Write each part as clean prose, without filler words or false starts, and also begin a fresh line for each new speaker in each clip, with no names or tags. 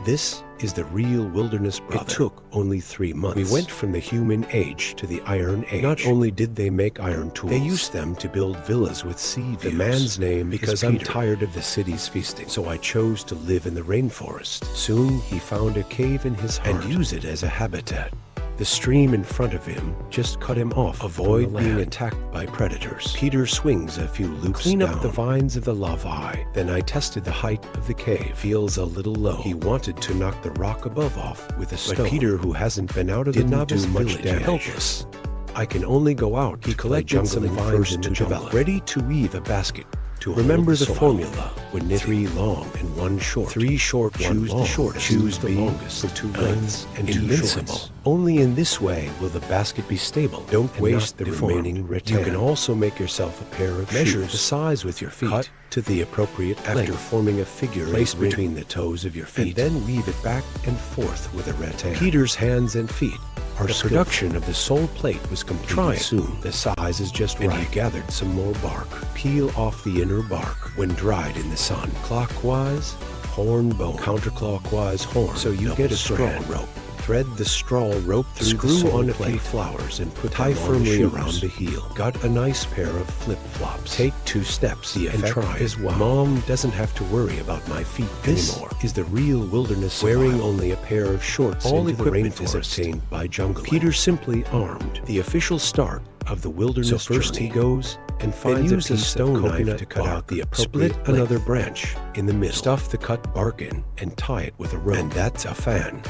This is the real wilderness brother. It took only 3 months. We went from the human age to the Iron Age. Not only did they make iron tools, they used them to build villas with sea views. The man's name because I'm tired of the city's feasting, so I chose to live in the rainforest. Soon he found a cave in his heart and used it as a habitat. The stream in front of him just cut him off. Avoid being attacked by predators. Peter swings a few loops Clean down. Up the vines of the lava. Then I tested the height of the cave. Feels a little low. He wanted to knock the rock above off with a stone. But Peter, who hasn't been out of the novice village, helpless. I can only go out. He collected some vines to develop. Ready to weave a basket. Remember the formula: when 3 long and 1 short. 3 short, choose the shortest. Choose the longest for 2 lengths and 2 shorts. Only in this way will the basket be stable. Don't waste the remaining rattan. You can also make yourself a pair of shoes. Measure the size with your feet. Cut to the appropriate length. After forming a figure, place between the toes of your feet, and then weave it back and forth with a rattan. Peter's hands and feet. Our production of the sole plate was complete soon. The size is just right. And he gathered some more bark. Peel off the inner bark when dried in the sun. Clockwise, horn bone. Counterclockwise, horn. So you get a straw rope. Thread the straw rope through the sole on a few flowers and tie firmly around the heel. Got a nice pair of flip-flops. Take 2 steps and try as well. Mom doesn't have to worry about my feet anymore. Is the real wilderness wearing only a pair of shorts. All into the rainforest is obtained by jungling. Peter simply armed. The official start of the wilderness. So first he goes and finds a piece of coconut to cut out the appropriate length. Split another branch in the middle. Stuff the cut bark in and tie it with a rope. And that's a fan.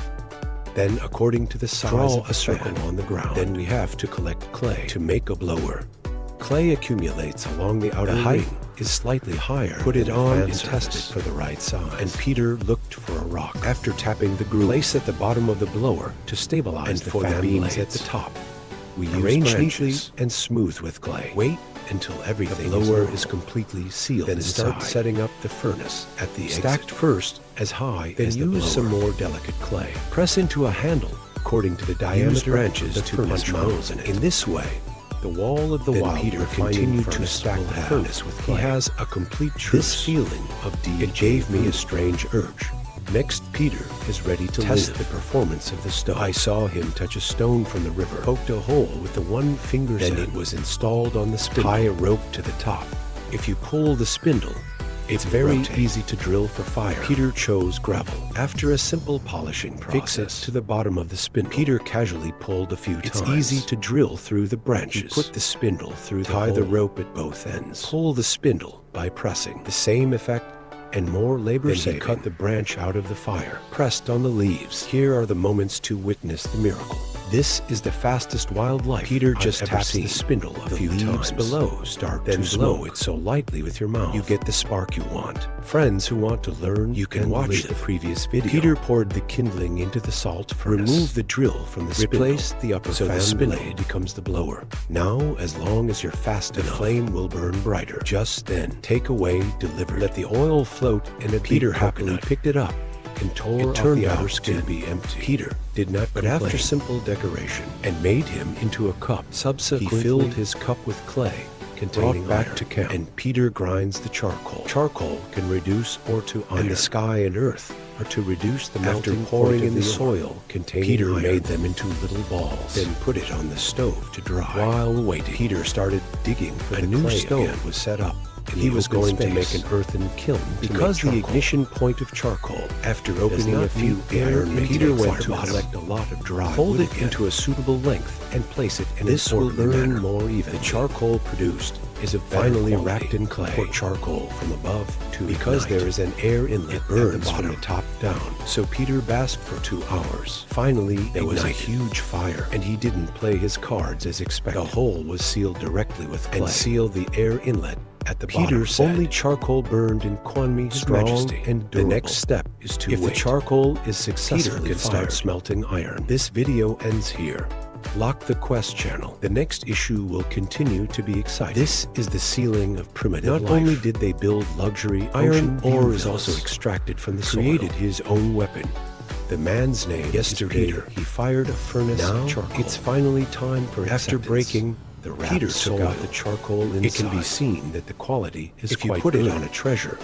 Then, according to the size, draw a circle on the ground. Then we have to collect clay to make a blower. Clay accumulates along the outer ring. Height is slightly higher. Put it on and test it for the right size. And Peter looked for a rock. After tapping the groove, place at the bottom of the blower to stabilize the fan beams at the top. We arrange neatly and smooth with clay. Wait until everything the blower is completely sealed. Then start setting up the furnace at the stacked first as high as the blower. Then use some more delicate clay. Press into a handle according to the diameter branches to punch holes in it. In this way, the wall of the wild Peter continued to stack the furnace with clay. He has a complete truce. This feeling of deed it gave me a strange urge. Next, Peter is ready to test the performance of the stove. I saw him touch a stone from the river, poked a hole with the 1 finger. Then it was installed on the spindle. Tie a rope to the top. If you pull the spindle, it's very easy to drill for fire. Peter chose gravel. After a simple polishing process, fix it to the bottom of the spindle. Peter casually pulled a few times. It's easy to drill through the branches. Put the spindle through the hole. Tie the rope at both ends. Pull the spindle by pressing. The same effect and more labor saving. Then he cut the branch out of the fire, pressed on the leaves. Here are the moments to witness the miracle. This is the fastest wildlife. Peter just taps the spindle a few times. Below start then to blow it so lightly with your mouth. You get the spark you want. Friends who want to learn, you can watch the previous video. Peter poured the kindling into the salt furnace. Remove the drill from the spindle. Replace the upper fan the spindle blade becomes the blower. Now, as long as you're fast enough, the flame will burn brighter. Just then, take away, deliver. Let the oil float, and Peter happily picked it up and tore off the outer skin to be empty. Peter did not complain. But after simple decoration and made him into a cup. Subsequently, he filled his cup with clay containing back to camp. And Peter grinds the charcoal. Charcoal can reduce or to iron. And the sky and earth are to reduce the melting. After pouring in the soil containing Peter iron, made them into little balls. Then put it on the stove to dry. While waiting, Peter started digging for the new stove again. Was set up. He was going to make an earthen kiln because the ignition point of charcoal. After opening a few iron, Peter went to collect a lot of dry wood. Hold it into a suitable length and place it in this will burn more evenly. The charcoal produced is finally wrapped in clay. Pour charcoal from above to because there is an air inlet. It burns from the top down. So Peter basked for 2 hours. Finally, there was a huge fire, and he didn't play his cards as expected. The hole was sealed directly with clay and sealed the air inlet. At the Peter said, only charcoal burned in Kwanmi, strong and durable. The next step is to wait. If the charcoal is successful, Peter can start smelting iron. This video ends here. Lock the Quest channel. The next issue will continue to be exciting. This is the ceiling of primitive life. Not only did they build luxury, iron ore is also extracted from the soil. Created his own weapon. The man's name is Peter. He fired a furnace of charcoal. It's finally time for acceptance. After breaking the Peter took out the charcoal inside. It can be seen that the quality is quite good. If you put it on a treasure,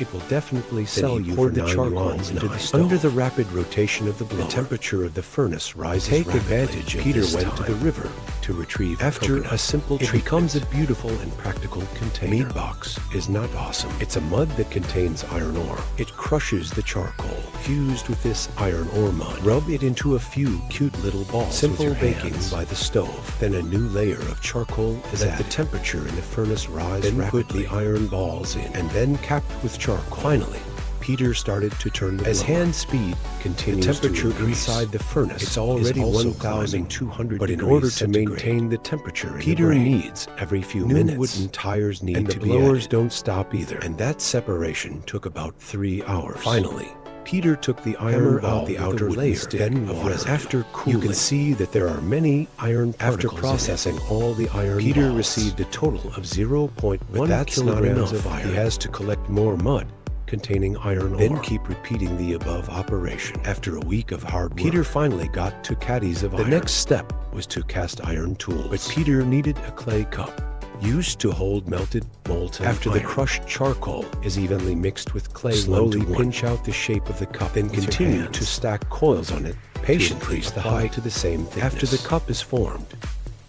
It will definitely sell you for the charcoal into the stove. Under the rapid rotation of the blower, the temperature of the furnace rises rapidly. Take advantage of Peter went to the river to retrieve after a simple treatment. It becomes a beautiful and practical container. Meat box is not awesome. It's a mud that contains iron ore. It crushes the charcoal. Fused with this iron ore mud, rub it into a few cute little balls. Simple baking by the stove. Then a new layer of charcoal is added. The temperature in the furnace rise rapidly. Put the iron balls in and then capped with charcoal. Finally, Peter started to turn the blower. As hand speed continues, the temperature inside the furnace it's already 1,200 but in order to maintain the temperature Peter needs every few minutes. Wooden tires need and to be added. The blowers don't stop either. And that separation took about 3 hours. Finally, Peter took the iron out the outer layer, then water. After cooling, you can see that there are many iron particles. After processing all the iron Peter received a total of 0.1 kilograms of iron. He has to collect more mud containing iron ore. Then keep repeating the above operation. After a week of hard work, Peter finally got to caddies of iron. The next step was to cast iron tools. But Peter needed a clay cup used to hold melted molten after iron. The crushed charcoal is evenly mixed with clay. Slowly pinch out the shape of the cup, then continue to stack coils on it patiently to increase the height to the same thickness. After the cup is formed,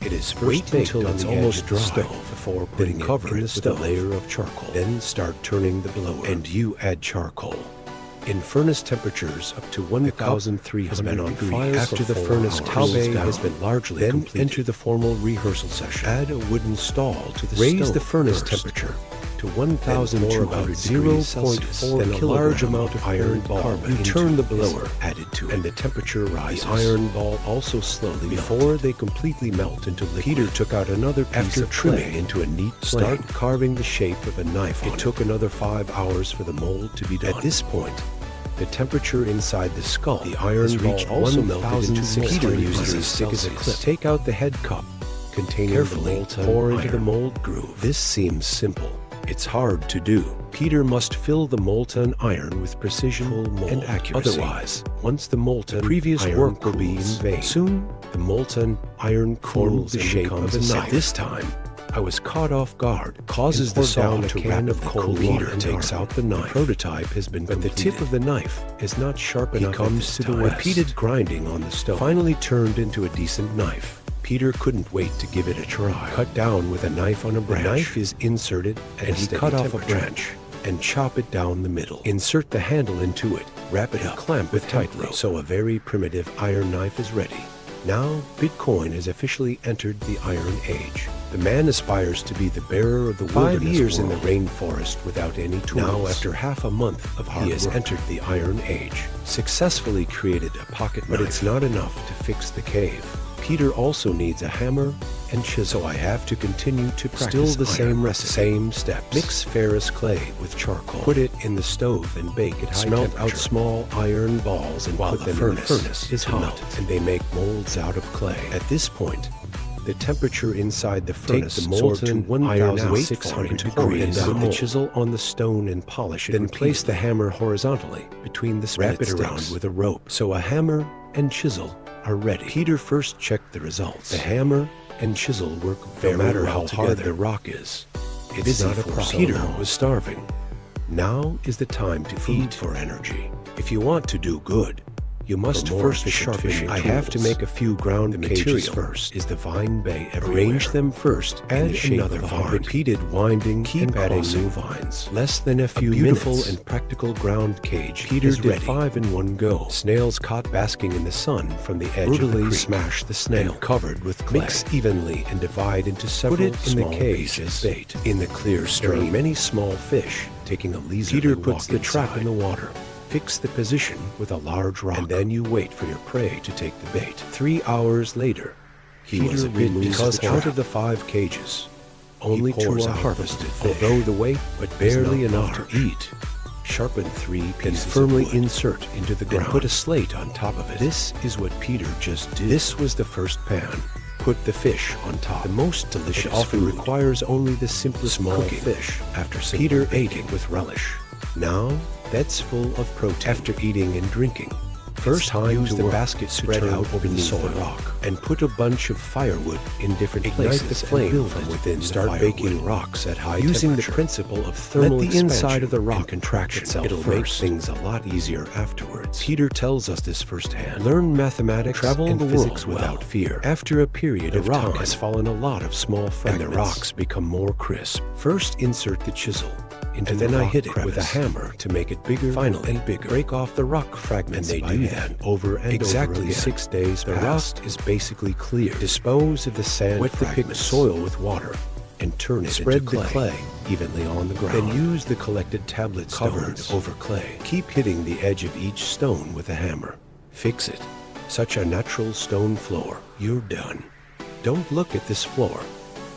it is first baked until it's almost dry before putting it in the stove with a layer of charcoal. Then start turning the blower and you add charcoal. In furnace temperatures up to 1,300 has been on fire after the furnace taube has been largely completed. Then enter the formal rehearsal session. Add a wooden stall to the stove. Raise the furnace temperature to 1,200 degrees Celsius. Then a large amount of iron ball. You turn the blower added to it, and the temperature rises. The iron ball also slowly before they completely melt into liquid. Peter took out another piece of trimming into a neat plane. Start carving the shape of a knife. It took another 5 hours for the mold to be done. At this point, the temperature inside the skull, the iron ball also melted into the mold. Peter uses as thick as a clip. Take out the head cup containing the molten pour into the mold groove. This seems simple. It's hard to do. Peter must fill the molten iron with precision and accuracy. Otherwise, once the molten previous work will be in vain. Soon, the molten iron cools the shape of a knife. This time, I was caught off guard. Causes the saw to can of cold water and takes out the knife. The prototype has been completed. But the tip of the knife is not sharp enough. He comes to the repeated grinding on the stove. Finally turned into a decent knife. Peter couldn't wait to give it a try. Cut down with a knife on a branch. The knife is inserted and he cut off a branch and chop it down the middle. Insert the handle into it, wrap it up, clamp it tightly. So a very primitive iron knife is ready. Now, Bitcoin has officially entered the Iron Age. The man aspires to be the bearer of the 5 years in the rainforest without any tools. Now, after half a month of hard work, he has entered the Iron Age, successfully created a pocket knife. But it's not enough to fix the cave. Peter also needs a hammer and chisel. So I have to continue to practice. Still the same recipe, same steps. Mix ferrous clay with charcoal. Put it in the stove and bake at high temperature. Smelt out small iron balls and put them in the furnace is hot, and they make molds out of clay. At this point, the temperature inside the furnace take the molten 1,600 degrees. Put the chisel on the stone and polish it. Then place the hammer horizontally between the split. Wrap it around with a rope. So a hammer and chisel are ready. Peter first checked the results. The hammer and chisel work very well. No matter how hard the rock is, it's not a problem. Peter was starving. Now is the time to eat for energy. If you want to do good, you must first sharpen your tools. I have to make a few ground cages first. Is the vine bay everywhere. Arrange them first. Add another vine. Repeated winding. Keep adding new vines. Less than a few beautiful and practical ground cage. Peter did 5 in one go. Snails caught basking in the sun from the edge of the creek. Smash the snail covered with clay. Mix evenly and divide into several small pieces. Bait. In the clear stream, there are many small fish taking a leisurely walk. Peter puts the trap in the water. Fix the position with a large rock, and then you wait for your prey to take the bait. 3 hours later, Peter removes because out of the 5 cages, only 2 are harvested fish, although the weight but barely enough to eat. Sharpen 3 pieces firmly of wood. Insert into the ground. Put a slate on top of it. This is what Peter just did. This was the first pan. Put the fish on top. The most delicious. It often requires only the simplest small fish. After Peter ate it with relish. Now, that's full of protein. After eating and drinking, First, use the basket spread out over the soil rock and put a bunch of firewood in different places. Ignite the flame from within. Start baking rocks at high temperature. Using the principle of thermal expansion. Let the inside of the rock contract itself. It'll make things a lot easier afterwards. Peter tells us this firsthand. Learn mathematics and physics without fear. After a period of time, the rock has fallen a lot of small fragments, and the rocks become more crisp. First, insert the chisel. And then I hit it with a hammer to make it bigger, finally, and bigger. Break off the rock fragments. And they do that over and exactly over again. 6 days the rock is basically clear. Dispose of the sand. Wet the picked soil with water and turn it into clay. Spread the clay evenly on the ground. Then use the collected tablet covered over clay. Keep hitting the edge of each stone with a hammer. Fix it. Such a natural stone floor. You're done. Don't look at this floor.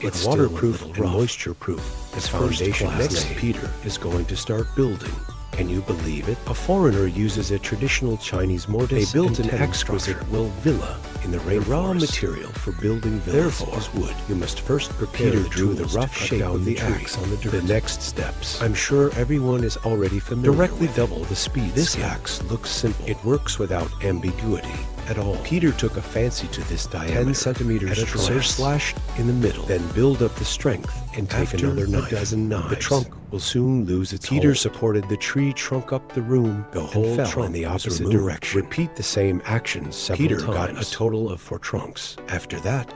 It's waterproof and moisture-proof. As foundation, next Peter is going to start building. Can you believe it? A foreigner uses a traditional Chinese mortise. They built an exquisite villa in the rainforest. Raw material for building villas is wood. You must first prepare. Peter drew the rough shape of the axe on the dirt. The next steps. I'm sure everyone is already familiar. Directly double the speed. This axe looks simple. It works without ambiguity at all. Peter took a fancy to this diameter, 10 centimeters at a slash in the middle. Then build up the strength and take another knife. A dozen knives. The trunk will soon lose its hold. Peter supported the tree trunk up the room. The whole fell in the opposite direction. Repeat the same actions several times. Peter got a total of 4 trunks. After that,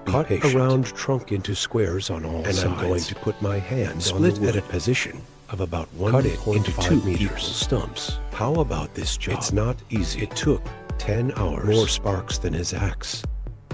cut a round trunk into squares on all sides. And I'm going to put my hands on the wood at a position of about 1.5 meters. Equal stumps. How about this job? It's not easy. It took 10 hours. More sparks than his axe.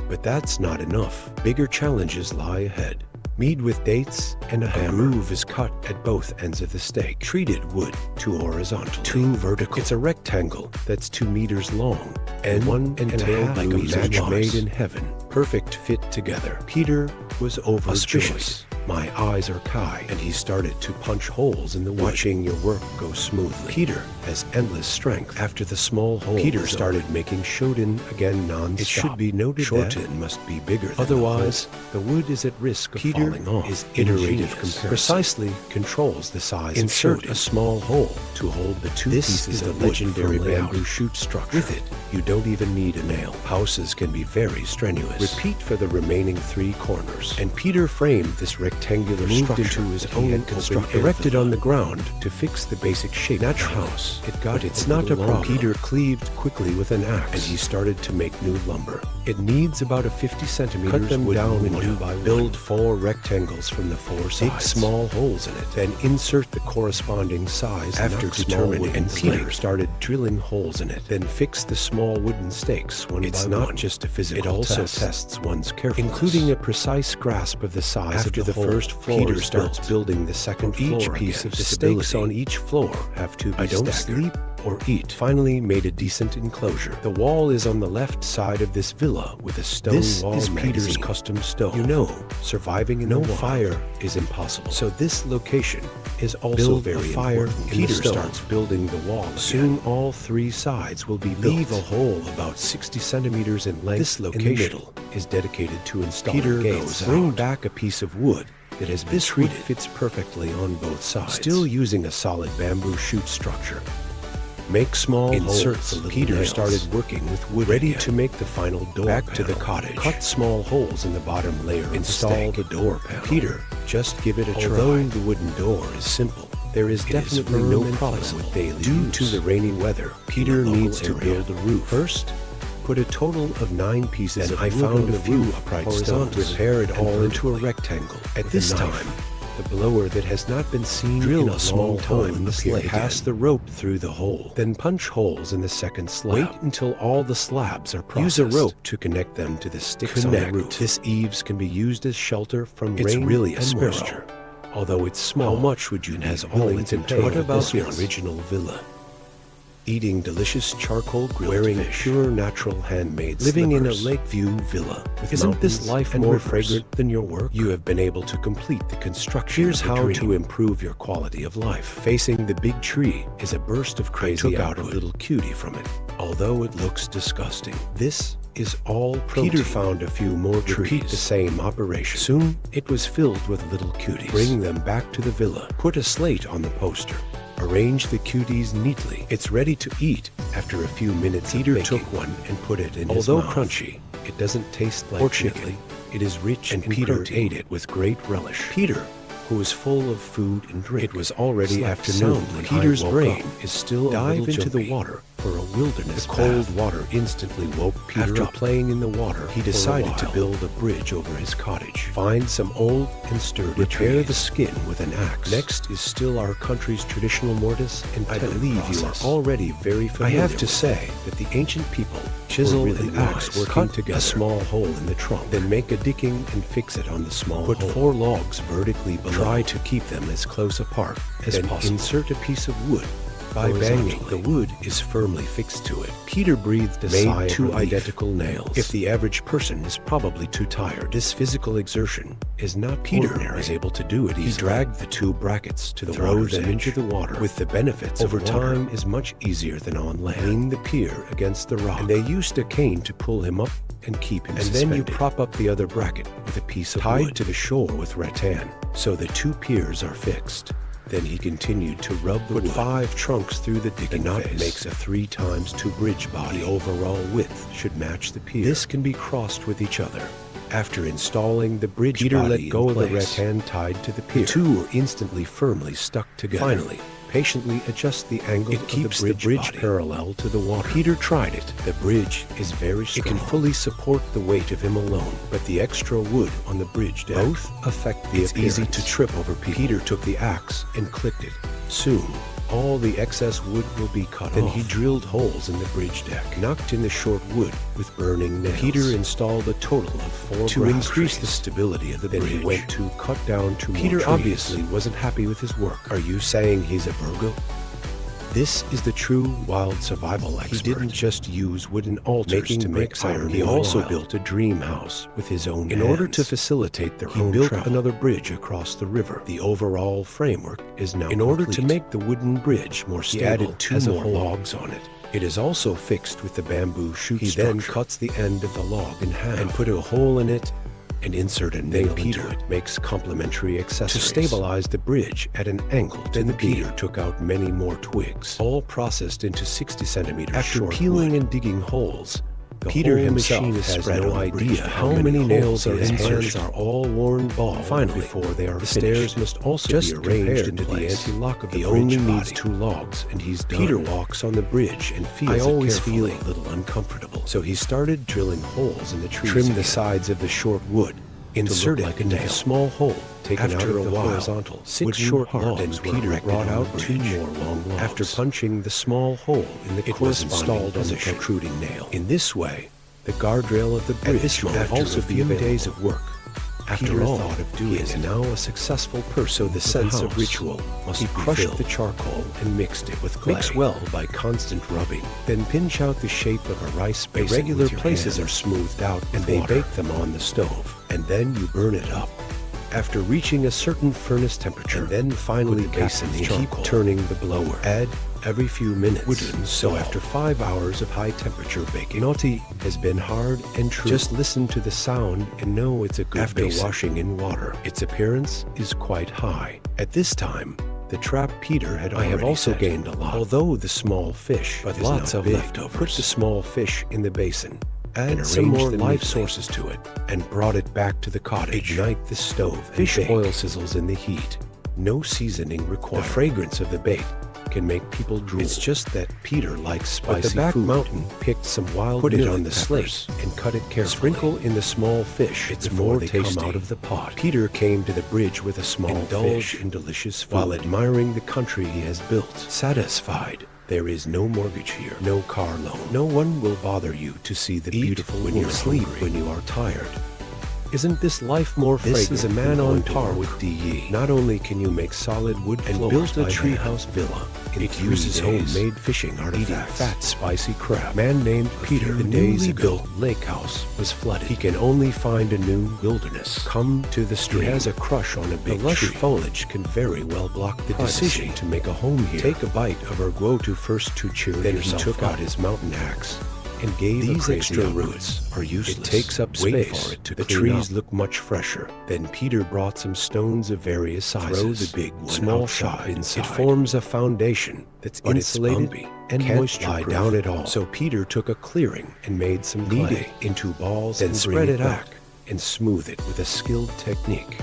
But that's not enough. Bigger challenges lie ahead. Mead with dates and a hammer. A groove is cut at both ends of the stake. Treated wood, 2 horizontal, 2 vertical. It's a rectangle that's 2 meters long and 1.5 like a match made in heaven. Perfect fit together. Peter was overjoyed. My eyes are Kai, and he started to punch holes in the wood. Watching your work go smoothly. Peter has endless strength. After the small hole, Peter started making shoten again non-stop. It should be noted shoten must be bigger than otherwise, the wood is at risk of falling off. Is iterative comparison. Precisely controls the size. Insert a small hole to hold the 2 pieces of the legendary bamboo shoot structure. With it, you don't even need a nail. Houses can be very strenuous. Repeat for the remaining 3 corners. And Peter framed this rectangular structure into his own construction, erected on the ground to fix the basic shape of the house. It got it's not a problem. Peter cleaved quickly with an axe, and he started to make new lumber. It needs about a 50 centimeters. Cut them down one by one. Build 4 rectangles from the 4 sides. Dig small holes in it. Then insert the corresponding size. After determining, and Peter started drilling holes in it. Then fix the small wooden stakes one by one. It's not just a physical test. It also tests one's carefulness, including a precise grasp of the size of the first floor. Peter starts building the second floor. Each piece of the stakes on each floor have to be staggered. Sleep or eat. Finally made a decent enclosure. The wall is on the left side of this villa with a stone wall. This is Peter's custom stove. You know, surviving in no fire is impossible. So this location is also very important. Peter starts building the wall. Soon all 3 sides will be built. Leave a hole about 60 centimeters in length. This location is dedicated to installing Peter gates. Bring back a piece of wood that has been treated. Fits perfectly on both sides. Still using a solid bamboo shoot structure. Make small holes. Peter started working with wood ready to make the final door panel. To the cottage. Cut small holes in the bottom layer. Install the door panel. Peter, just give it a try. Although the wooden door is simple, there is definitely no problem with daily use. Due to the rainy weather, Peter needs to build a roof. First, put a total of 9 pieces of wood. I found a few upright stones. Repair it all into a rectangle. At this time, the blower that has not been seen in a small time in the slab. Pass the rope through the hole. Then punch holes in the second slab. Wait until all the slabs are processed. Use a rope to connect them to the sticks on the roof. This eaves can be used as shelter from rain really and moisture. Although it's small, how much would you need willing to pay? What about this original villa? Eating delicious charcoal grilled wearing fish, pure natural handmade living slippers. In a Lakeview villa. Isn't this life more fragrant than your work? You have been able to complete the construction. Here's how to improve your quality of life. Facing the big tree is a burst of crazy out a little cutie from it, although it looks disgusting. This is all protein. Peter found a few more trees. Repeat the same operation. Soon, it was filled with little cuties. Bring them back to the villa. Put a slate on the poster. Arrange the cuties neatly. It's ready to eat. After a few minutes, Peter took one and put it in his mouth. Although crunchy, it doesn't taste like chicken. It is rich and Peter ate it with great relish. Peter, who was full of food and drink. It was already afternoon. Peter's brain is still dive into the water for a wilderness bath. Cold water instantly woke Peter up. After playing in the water, he decided to build a bridge over his cottage. Find some old and sturdy repair the skin with an axe. Next is still our country's traditional mortise and tenon. I believe you are already very familiar. I have to say that the ancient people chisel and axe working together. A small hole in the trunk, then make a digging and fix it on the small hole. Put 4 logs vertically below. Try to keep them as close apart as possible. Insert a piece of wood. By banging, the wood is firmly fixed to it. Peter breathed a sigh of relief. 2 identical nails. If the average person is probably too tired, this physical exertion is not Peter is able to do it easily. He dragged the 2 brackets to the water's edge. Into the water. With the benefits over time is much easier than on land. Lean the pier against the rock. And they used a cane to pull him up and keep him suspended. And then you prop up the other bracket with a piece of wood tied to the shore with rattan, so the 2 piers are fixed. Then he continued to rub the wood. Put 5 trunks through the digging phase. The knot makes a 3x2 bridge body. The overall width should match the pier. This can be crossed with each other. After installing the bridge Peter body let go of the rattan tied to the pier. The 2 were instantly firmly stuck together. Finally, patiently adjust the angle of the bridge parallel to the water. Peter tried it. The bridge is very strong. It can fully support the weight of him alone, but the extra wood on the bridge deck both affect the appearance. It's easy to trip over people. Peter took the axe and clipped it. Soon, all the excess wood will be cut off. Then he drilled holes in the bridge deck, knocked in the short wood with burning nails. Peter installed a total of 4 to increase the stability of the bridge. Then he went to cut down 2 more trees. Peter obviously wasn't happy with his work. Are you saying he's a Virgo? This is the true wild survival expert. He didn't just use wooden altars to make iron. He also built a dream house with his own hands. In order to facilitate their own travel, he built another bridge across the river. The overall framework is now complete. In order to make the wooden bridge more stable, he added 2 more logs on it. It is also fixed with the bamboo shoot structure. He then cuts the end of the log in half and put a hole in it and insert a nail into it. Makes complementary accessories. To stabilize the bridge at an angle to the pier. Peter took out many more twigs, all processed into 60 centimeters After peeling and digging holes, Peter himself has no idea how many nails are in. His hands are all worn bald. Finally, before they are finished, the stairs must also be arranged into the anti-lock of the bridge. He only needs 2 logs, and he's done. Peter walks on the bridge and feels I always feel a little uncomfortable. So he started drilling holes in the trees. Trim the sides of the short wood. Insert it into a small hole. Taken out of the horizontal. 6 short logs. Peter brought out 2 more long logs. After punching the small hole in the corresponding on the protruding nail. In this way, the guardrail of the bridge will also be available. Days of work. After all, thought of doing he is now a successful person. So the sense of ritual must be crushed the charcoal and mixed it with clay. Mix well by constant rubbing. Then pinch out the shape of a rice basin. Irregular places are smoothed out and they bake them on the stove. And then you burn it up. After reaching a certain furnace temperature, and then finally the basin keep turning the blower. Add every few minutes. So after 5 hours of high temperature baking, gnocchi has been hard and true. Just listen to the sound and know it's a good basin. Washing in water, its appearance is quite high. At this time, the trap Peter had already I have also gained a lot. Although the small fish, but lots of leftovers. Put the small fish in the basin. Add some more life sources to it, and brought it back to the cottage. Ignite the stove. Fish oil sizzles in the heat. No seasoning required. The fragrance of the bait can make people drool. It's just that Peter likes spicy food. The back mountain picked some wild put it on the slate and cut it carefully. Sprinkle in the small fish. It's more tasty. Come out of the pot. Peter came to the bridge with a small fish in delicious food while admiring the country he has built. Satisfied. There is no mortgage here, no car loan. No one will bother you to see the beautiful when you sleep when you are tired. Isn't this life more fragrant? This is a man on par with D.E. Not only can you make solid wood and build a treehouse villa, it uses homemade fishing artifacts. Fat, spicy crab. Man named Peter, the newly built lake house was flooded. He can only find a new wilderness. Come to the stream. He has a crush on a big lush foliage can very well block the decision to make a home here. Take a bite of our go-to first to cheer yourself. Then he took out his mountain axe and gave
These extra
roots
are useless.
It takes up
Wait
space.
for it to
The
clean
trees
up.
look much fresher. Then Peter brought some stones of various sizes.
Throw the big one
small
outside.
shop inside. It forms a foundation that's
But it's
insulated
bumpy
and
can't
moisture-proof.
lie down at all.
So Peter took a clearing and made some
Knead
clay
it
into balls,
then
and
bring
spread
it
it
back.
out and smooth it with a skilled technique.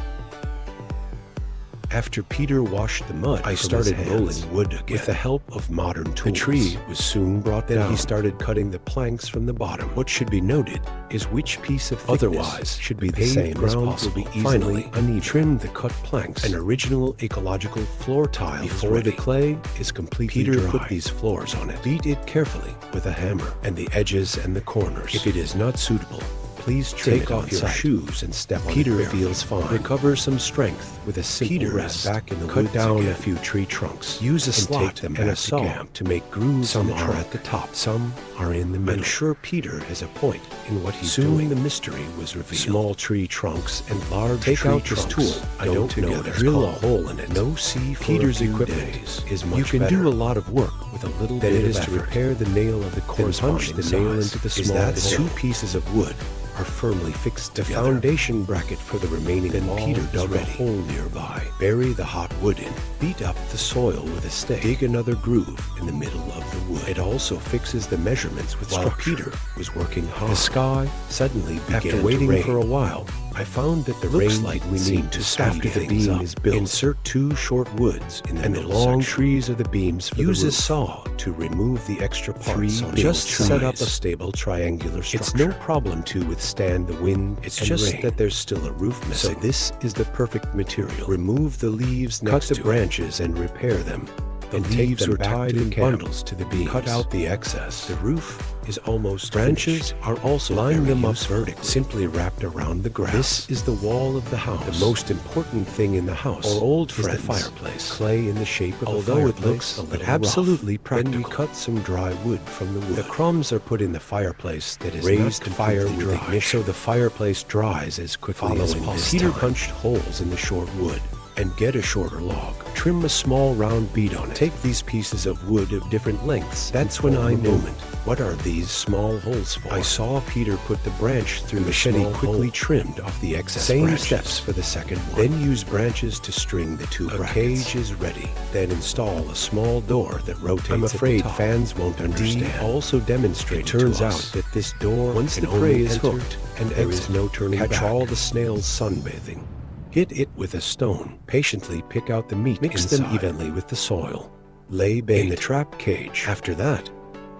After Peter washed the mud, I started rolling wood again. With the help of modern tools. The tree was soon brought down. Then he started cutting the planks from the bottom. What should be noted is which piece of thickness
Otherwise,
should be the
paved
same as
ground
possible.
will be easily
Finally, uneven. Trim the cut planks. An original ecological floor tile before the clay is completely dry. Peter put these floors on it. Beat it carefully with a hammer and the edges and the corners. If it is not suitable, please take off your shoes and step on it. Peter feels fine. Recover some strength with a simple rest. Back in the cut down again. A few tree trunks. Use a slot them and a saw to make grooves. Some are at the top, some are in the middle. I'm sure Peter has a point in what he's doing. Soon the mystery was revealed. Small tree trunks and large tree trunks. Take out this tool. I don't know. Drill a hole in it. No see for Peter's equipment is much better. You can do a lot of work with a little bit of effort. To repair the nail of the corresponding punch the nail into the small hole. 2 pieces of wood are firmly fixed together. The foundation bracket for the remaining wall. Peter dug a hole nearby. Bury the hot wood in. Beat up the soil with a stake. Dig another groove in the middle of the wood. It also fixes the measurements with structure. Peter was working hard. The sky suddenly began to rain. After waiting for a while, I found that the rain like we need to stop after the beam is built. Insert 2 short woods in the middle long trees are the beams for use the roof. A saw to remove the extra parts. Just set up a stable triangular structure. It's no problem to withstand the wind. It's just rain. That there's still a roof missing. So this is the perfect material. Remove the leaves next to branches and repair them. The leaves were tied in bundles to the beams. Cut out the excess. The roof is almost branches finished. Are also line them up vertically, simply wrapped around the ground. This is the wall of the house. The most important thing in the house, or old friends, is the fireplace. Clay in the shape of although it looks a little absolutely rough. Practical. Then we cut some dry wood from the wood. The crumbs are put in the fireplace that is raised fire with ignition, so the fireplace dries as quickly as possible. Peter punched holes in the short wood and get a shorter log. Trim a small round bead on it. Take these pieces of wood of different lengths. That's when I knew it. What are these small holes for? I saw Peter put the branch through the machete quickly trimmed off the excess branches. Same steps for the second one. Then use branches to string the 2 brackets. A cage is ready. Then install a small door that rotates. I'm afraid fans won't understand. Also demonstrate. It turns out that this door, once the prey is hooked, and there is no turning back. Catch all the snails sunbathing. Hit it with a stone. Patiently pick out the meat. Mix them evenly with the soil. Lay bait in the trap cage. After that,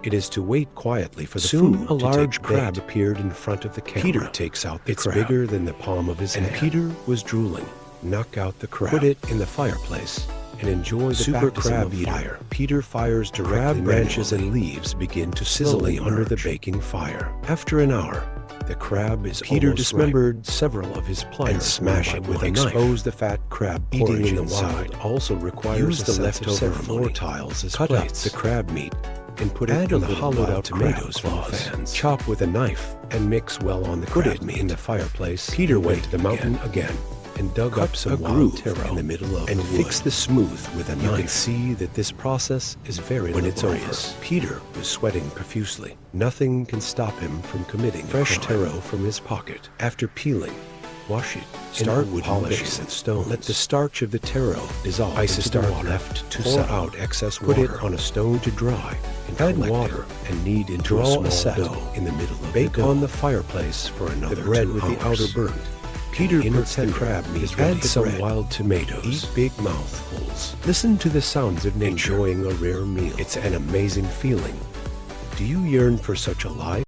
it is to wait quietly for the food. Soon a large crab appeared in front of the camera. Peter takes out the crab. It's bigger than the palm of his hand. And Peter was drooling. Knock out the crab. Put it in the fireplace and enjoy the super crab fire. Peter fires directly. Branches and leaves begin to sizzle under the baking fire. After an hour, the crab is Peter dismembered several of his pliers and smash it with a knife. Expose the fat crab eating in the wild also requires use the leftover floor tiles as cut plates. Out the crab meat and put it in the hollowed out tomatoes from the fans. Chop with a knife and mix well on the crab meat in the fireplace. Peter went to the mountain again and dug up some groove in the middle of and fix the smooth with a knife. You can see that this process is very when laborious. It's over. Peter was sweating profusely. Nothing can stop him from committing fresh taro from his pocket. After peeling, wash it. Start with polish and stone. Let the starch of the taro dissolve. Ice into the water. Left to pour out excess water. Put it on a stone to dry. And add water and knead into a small dough in the middle of the dough. Bake on the fireplace for another 2 hours. The bread with the outer burnt. Peter puts the crab meat. Add some wild tomatoes. Eat big mouthfuls. Listen to the sounds of nature. Enjoying a rare meal. It's an amazing feeling. Do you yearn for such a life?